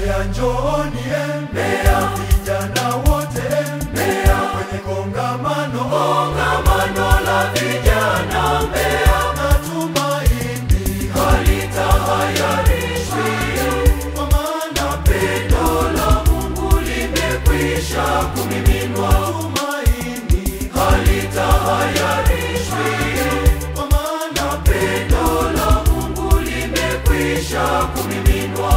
Haya njooni Mbeya, vijana wote Mbeya, kwenye kongamano la vijana Mbeya. Natumaini halitahayarishwi, kwa maana pendo la Mungu limekwisha kumiminwa. Tumaini halitahayarishwi, kwa maana pendo la Mungu limekwisha kumiminwa.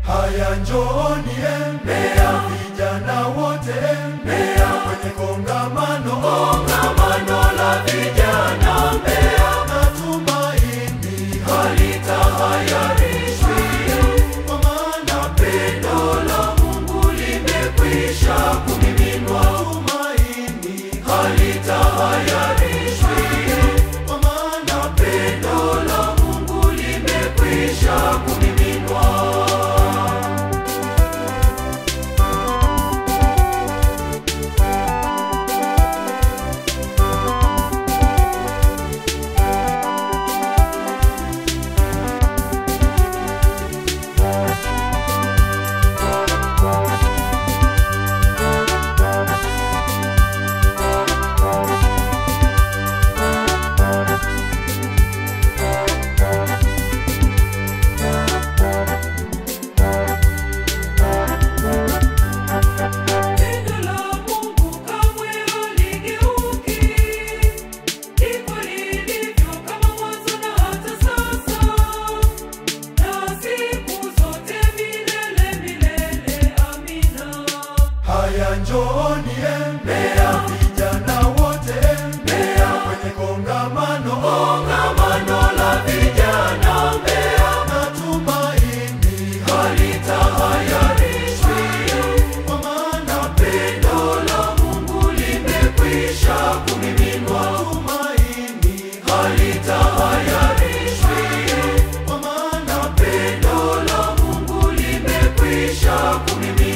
Haya njooni Mbeya, vijana wote Mbeya, kwenye kongamano la vijana Mbeya. Natumaini halitahayarishwi, kwa maana pendo la Mungu limekwisha kumiminwa. Tumaini halitahayarishwi, kwa maana pendo la Mungu limekwisha kumiminwa. Haya njooni Mbeya, vijana wote Mbeya, kwenye kongamano la vijana Mbeya. Natumaini halitahayarishwi, kwa maana pendo la Mungu limekwisha kumiminwa. Tumaini halitahayarishwi, kwa maana pendo la Mungu limekwisha kumiminwa.